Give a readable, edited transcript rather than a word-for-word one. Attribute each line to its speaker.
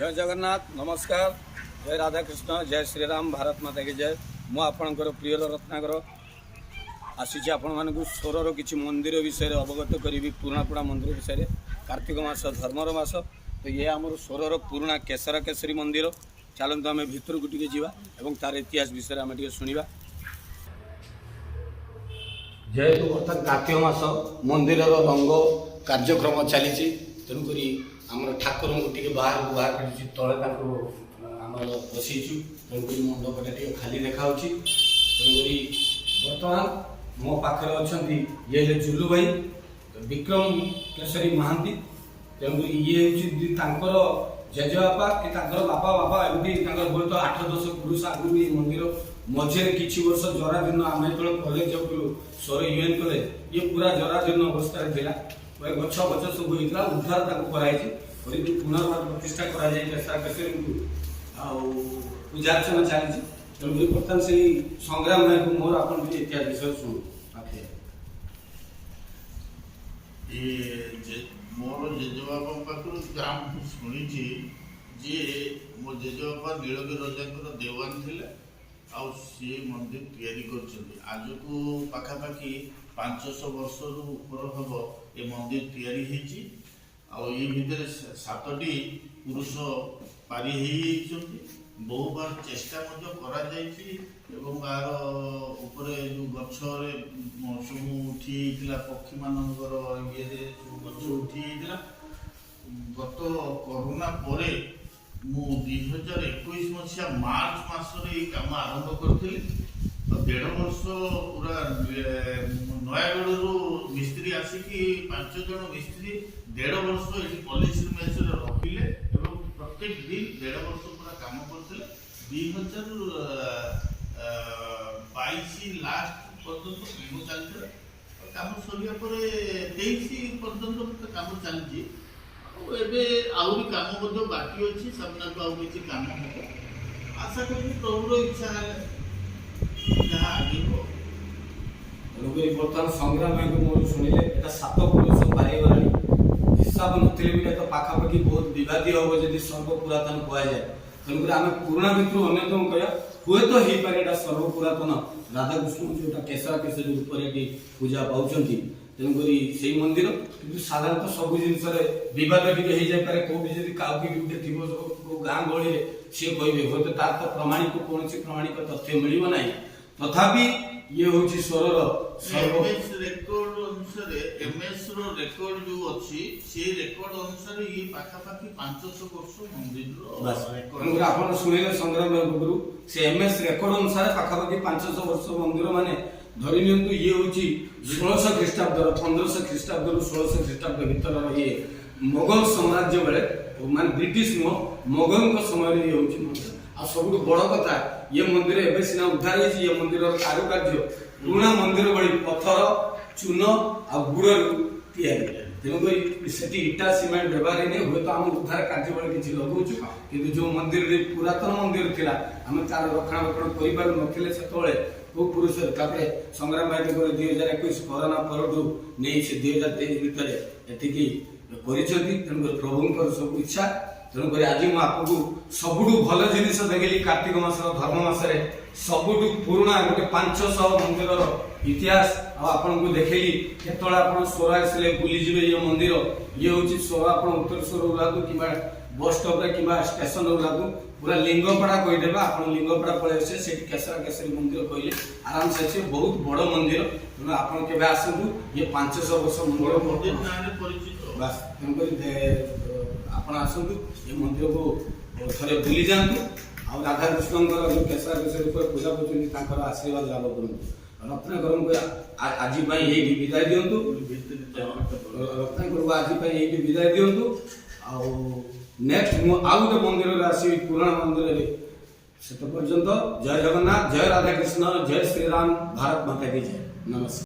Speaker 1: जय जगन्नाथ नमस्कार जय राधा कृष्ण जय श्रीराम भारत माता की जय मु आपणकर प्रिय रत्नाकर आसी आपण मानक स्वरर किसी मंदिर विषय अवगत करी पुराणापुड़ा मंदिर विषय कार्तिक मास धर्मर मास तो ये आमर स्वरर पुराणा केसर केसरी मंदिर चलते आम भितर को टे जावा तार इतिहास विषय आम टे शुणा जेहेतु बर्तमान कार्तिक मास मंदिर रंग कार्यक्रम चली तेणुक आमर ठाकुर को बाहर बाहर कर तले आमर बसईचु तेणुक मंडपटा टे खाली देखा तेणुक बर्तमान मो पाखे अच्छा ये जुलू भाई विक्रम केसरी महांती तेणुक ये हूँ जेजेबापा कि बापा बापा एमती बहुत 8-10 पुरुष आगु मंदिर मझे किसी वर्ष जराजीर्ण आम जो कलेज जाऊँ स्वर यूएन कलेज ये पूरा जराजीर्ण अवस्था गछ गछ सब होता उद्धार कराई पुनर्वार प्रतिष्ठा केसरी पूजार्चना चली तेणुक बर्तमान से संग्राम भाई को मोर आप इतिहास विषय शुणु
Speaker 2: मोर जेजेबापा पाखु जहाँ शुणी जे मो जेजेबापा नीलगिरी राजा देवान थे सी मंदिर तैयारी कर आज को पाखापाखि 500 वर्ष ऊपर हम ये मंदिर तैयारी ये भितर 7टी पुरुष पारी बहु बार चेष्टा यार उपरे जो गछरे सब उठी पक्षी मानकर ये गछ उठी गत कोरोना पर मु 2021 मसीहा मार्च मसरे काम आरंभ करी 1.5 वर्ष पूरा नयागढ़ मिस्त्री आसिकी 5 जन मिस्त्री 1.5 वर्ष ये पॉलिसी मेस रखिले प्रत्येक दिन 1.5 वर्ष पूरा काम करते 2022 लास्ट पर्यंत काम चलता काम सरिया 23 पर्यंत काम चलती आहरी काम बाकी अच्छी सामना को आउ किसी काम हम आशा करी प्रभुर इच्छा जहाँ आगे
Speaker 1: बर्तमान संग्राम भाई को मोर शुणिले 7 पुरुष पारिगला हिसाब नी तो पाखापाखि बहुत विवादी हम जब सर्व पुरातन कहुए तेणुक आम पुराणा भितर अन्यतम कह हुए तो हो पारे सर्व पुरातन राधाकृष्ण जो केसरा केसरी रूप पूजा पाँच तेणुक से मंदिर कि साधारणतः सब जिनस बद टे कौ भी थी गाँ गहली सी कहे हूँ तो तार तो प्रमाणिक कौन प्रमाणिक तथ्य मिलना तथापि ये हूँ स्वरर
Speaker 2: रेकर्ड अनुसार एमएस रेकर्ड जो अच्छी से रेकर्ड अनुसार ये पाखापाखि 500 वर्ष मंदिर
Speaker 1: आप शुणिले संग्राम गुरु से एमएस रेकर्ड अनुसार पाखापाखि 500 वर्ष मंदिर माने धरी नियंतु ये हूँ 1600 ख्रीष्टाब्द 1500 ख्रीष्टाब्द 1600 ख्रीष्टाब्द भर ये मोगल साम्राज्य बेले मान ब्रिटिश मोगल समय ये हूँ आ सब बड़ कथा ये मंदिर एवं सीना उद्धार ये मंदिर कारुकार्य पुराणा मंदिर बड़ी पत्थर चून आ गुड़ तेणुक से इटा सीमेंट व्यवहार नहीं हुए तो आम उद्धार कार्य बेले किसी लगुचु कि जो मंदिर पुरातन मंदिर थी आम तार रक्षणाबेक्षण कर से पुरुष संग्राम भाई 2021 कोरोना पर नहीं से 2023 भितर एति तेणुक प्रभु सब इच्छा तेणुक आज मुझे सबुठ भल जिन देखली कार्तिक मास धर्म मसरे सबुठ पुराणा गोटे 500 मंदिर इतिहास आपन को देखली केतला आपन स्वर आसले बुलीजे ये मंदिर ये हूँ स्वर आप उत्तरेश्वर ओह्लातु कि बस स्टॉप कि स्टेशन ओह्लातु पूरा लिंगपड़ा कहीदेवे आप लिंगपड़ा पलैसे से केसरा केसरी मंदिर कहले आराम से अच्छे बहुत बड़ मंदिर तेणु आप आसतु ये 500 वर्ष मंदिर बस तेणुक आप आसतु ये मंदिर को थे बुली जातु आ राधाकृष्ण जो केसरा केसरी पूजा कर आशीर्वाद लाभ करूँ रत्नाकर को आज ये विदाय दिंतु रत्नाकर को आज ये विदाय दिंतु नेक्स्ट आउ गोटे मंदिर आसवि पुराणा मंदिर से पर्यंत जय जगन्नाथ जय राधाकृष्ण जय श्रीराम भारत माता की जय नमस्कार।